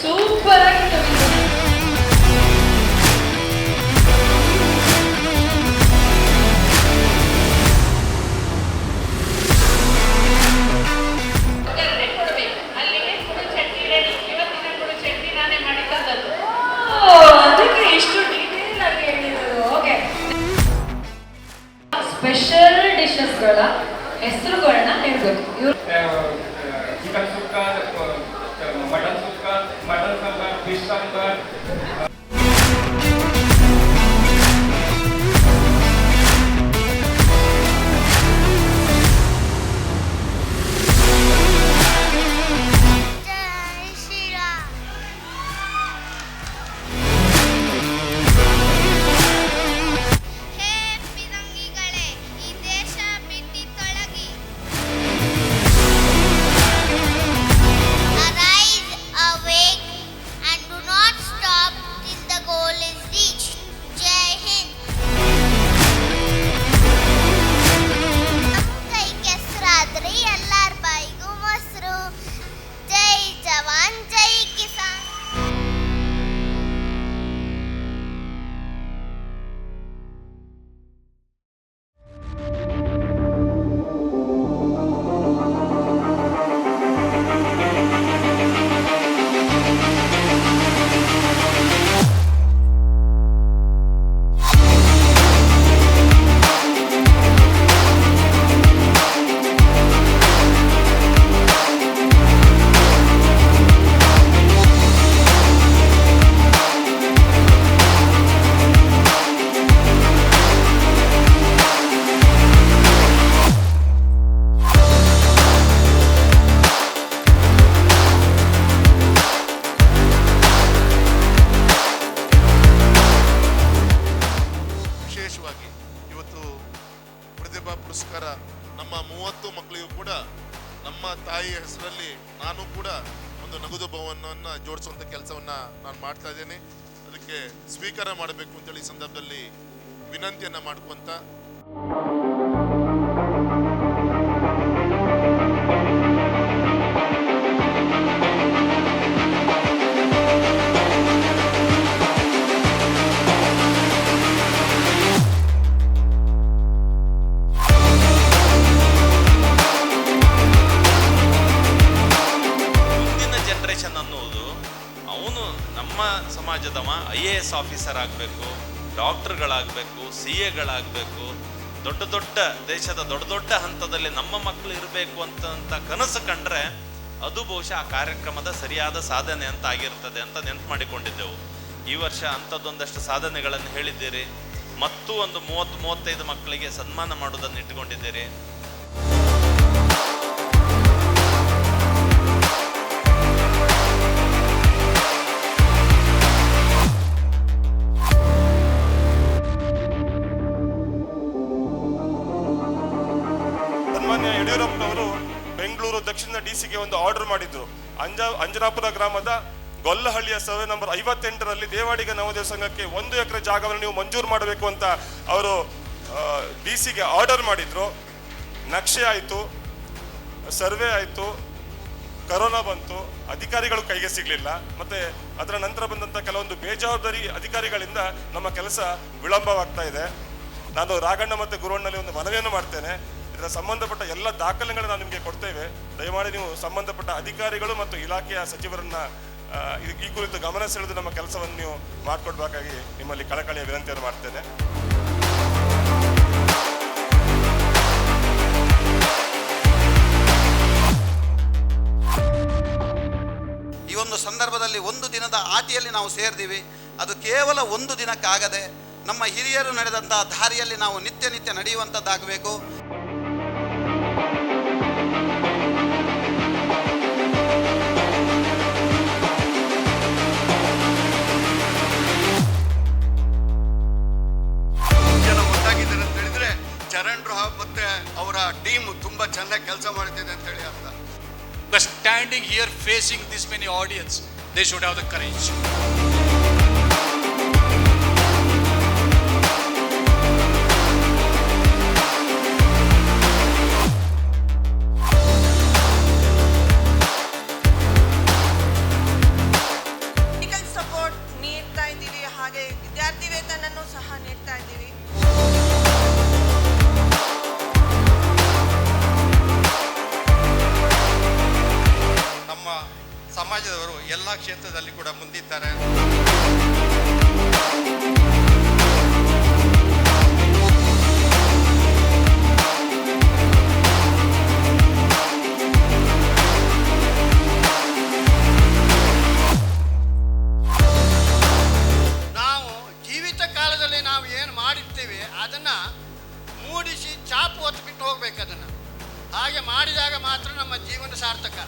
Super ಆಗಿತ್ತು. ಅದಕ್ಕೆ ಇಷ್ಟು ಡೀಟೇಲ್ ಆಗಿ ಹೇಳಿರೋದು. ಓಕೆ, ಸ್ಪೆಷಲ್ ಡಿಶಸ್ಗಳ ಹೆಸರುಗಳನ್ನ ಹೇಳ್ಬೇಕು. ಇವ್ರು ಚಿಕನ್ ಸುಕ್ಕ, ಮಟನ್ ಸುಕ್ಕ, ಮಟನ್ ಸಾಂಬಾರ್, ಫಿಶ್ ಸಾಂಬಾರ್. ಪುರಸ್ಕಾರ ನಮ್ಮ 30 ಮಕ್ಕಳಿಗೂ ಕೂಡ ನಮ್ಮ ತಾಯಿಯ ಹೆಸರಲ್ಲಿ ನಾನು ಕೂಡ ಒಂದು ನಗದು ಭವನವನ್ನು ಜೋಡಿಸುವಂಥ ಕೆಲಸವನ್ನು ನಾನು ಮಾಡ್ತಾ ಇದ್ದೇನೆ. ಅದಕ್ಕೆ ಸ್ವೀಕಾರ ಮಾಡಬೇಕು ಅಂತೇಳಿ ಈ ಸಂದರ್ಭದಲ್ಲಿ ವಿನಂತಿಯನ್ನು ಮಾಡ್ಕೊಂತ ಸಮಾಜದವ IAS ಆಫೀಸರ್ ಆಗಬೇಕು, ಡಾಕ್ಟರ್ಗಳಾಗಬೇಕು, CAಗಳಾಗಬೇಕು, ದೊಡ್ಡ ದೊಡ್ಡ ದೇಶದ ದೊಡ್ಡ ದೊಡ್ಡ ಹಂತದಲ್ಲಿ ನಮ್ಮ ಮಕ್ಕಳು ಇರಬೇಕು ಅಂತ ಕನಸು ಕಂಡ್ರೆ ಅದು ಬಹುಶಃ ಆ ಕಾರ್ಯಕ್ರಮದ ಸರಿಯಾದ ಸಾಧನೆ ಅಂತ ಆಗಿರ್ತದೆ ಅಂತ ನೆನಪು ಮಾಡಿಕೊಂಡಿದ್ದೆವು. ಈ ವರ್ಷ ಅಂಥದ್ದೊಂದಷ್ಟು ಸಾಧನೆಗಳನ್ನು ಹೇಳಿದ್ದೀರಿ. ಮತ್ತು ಒಂದು 30-35 ಮಕ್ಕಳಿಗೆ ಸನ್ಮಾನ ಮಾಡೋದನ್ನು ಇಟ್ಟುಕೊಂಡಿದ್ದೀರಿ. ಸನ್ಮಾನ್ಯ ಯಡಿಯೂರಪ್ಪನವರು ಬೆಂಗಳೂರು ದಕ್ಷಿಣ DC ಒಂದು ಆರ್ಡರ್ ಮಾಡಿದ್ರು. ಅಂಜನಾಪುರ ಗ್ರಾಮದ ಗೊಲ್ಲಹಳ್ಳಿಯ ಸರ್ವೆ ನಂಬರ್ 58ರಲ್ಲಿ ದೇವಾಡಿಗ ನವೋದಯ ಸಂಘಕ್ಕೆ 1 ಎಕರೆ ಜಾಗವನ್ನು ನೀವು ಮಂಜೂರು ಮಾಡಬೇಕು ಅಂತ ಅವರು DC ಆರ್ಡರ್ ಮಾಡಿದ್ರು. ನಕ್ಷೆ ಆಯಿತು, ಸರ್ವೆ ಆಯಿತು, ಕರೋನಾ ಬಂತು, ಅಧಿಕಾರಿಗಳು ಕೈಗೆ ಸಿಗಲಿಲ್ಲ. ಮತ್ತೆ ಅದರ ನಂತರ ಬಂದಂಥ ಕೆಲವೊಂದು ಬೇಜವಾಬ್ದಾರಿ ಅಧಿಕಾರಿಗಳಿಂದ ನಮ್ಮ ಕೆಲಸ ವಿಳಂಬವಾಗ್ತಾ ಇದೆ. ನಾನು ರಾಘಣ್ಣ ಮತ್ತು ಗುರುವಣ್ಣಲ್ಲಿ ಒಂದು ಮನವಿಯನ್ನು ಮಾಡ್ತೇನೆ. ಇದರ ಸಂಬಂಧಪಟ್ಟ ಎಲ್ಲ ದಾಖಲೆಗಳನ್ನು ನಾವು ನಿಮಗೆ ಕೊಡ್ತೇವೆ. ದಯಮಾಡಿ ನೀವು ಸಂಬಂಧಪಟ್ಟ ಅಧಿಕಾರಿಗಳು ಮತ್ತು ಇಲಾಖೆಯ ಸಚಿವರನ್ನ ಈ ಕುರಿತು ಗಮನ ಸೆಳೆದು ನಮ್ಮ ಕೆಲಸವನ್ನು ನೀವು ಮಾಡಿಕೊಡ್ಬೇಕಾಗಿ ನಿಮ್ಮಲ್ಲಿ ಕಳಕಳಿಯ ವಿನಂತಿಯನ್ನು ಮಾಡ್ತೇನೆ. ಈ ಒಂದು ಸಂದರ್ಭದಲ್ಲಿ ಒಂದು ದಿನದ ಆಟಿಯಲ್ಲಿ ನಾವು ಸೇರಿದ್ದೀವಿ. ಅದು ಕೇವಲ ಒಂದು ದಿನಕ್ಕಾಗದೆ ನಮ್ಮ ಹಿರಿಯರು ನಡೆದಂತಹ ದಾರಿಯಲ್ಲಿ ನಾವು ನಿತ್ಯ ನಡೆಯುವಂಥದ್ದಾಗಬೇಕು. ಒಟ್ಟಾಗಿದ್ದಾರೆ ಅಂತ ಹೇಳಿದ್ರೆ ಚರಣ್ ರಾವ್ ಮತ್ತೆ ಅವರ ಟೀಮ್ ತುಂಬಾ ಚೆನ್ನಾಗಿ ಕೆಲಸ ಮಾಡ್ತಿದೆ ಅಂತ ಹೇಳಿ ಅರ್ಥ. But standing here facing this many audience, they should have the courage. ಎಲ್ಲ ಕ್ಷೇತ್ರದಲ್ಲಿ ಕೂಡ ಮುಂದಿದ್ದಾರೆ. ನಾವು ಜೀವಿತ ಕಾಲದಲ್ಲಿ ನಾವು ಏನು ಮಾಡಿರ್ತೀವಿ ಅದನ್ನು ಮೂಡಿಸಿ ಚಾಪು ಹೊತ್ತು ಬಿಟ್ಟು ಹೋಗ್ಬೇಕು. ಅದನ್ನು ಹಾಗೆ ಮಾಡಿದಾಗ ಮಾತ್ರ ನಮ್ಮ ಜೀವನ ಸಾರ್ಥಕ.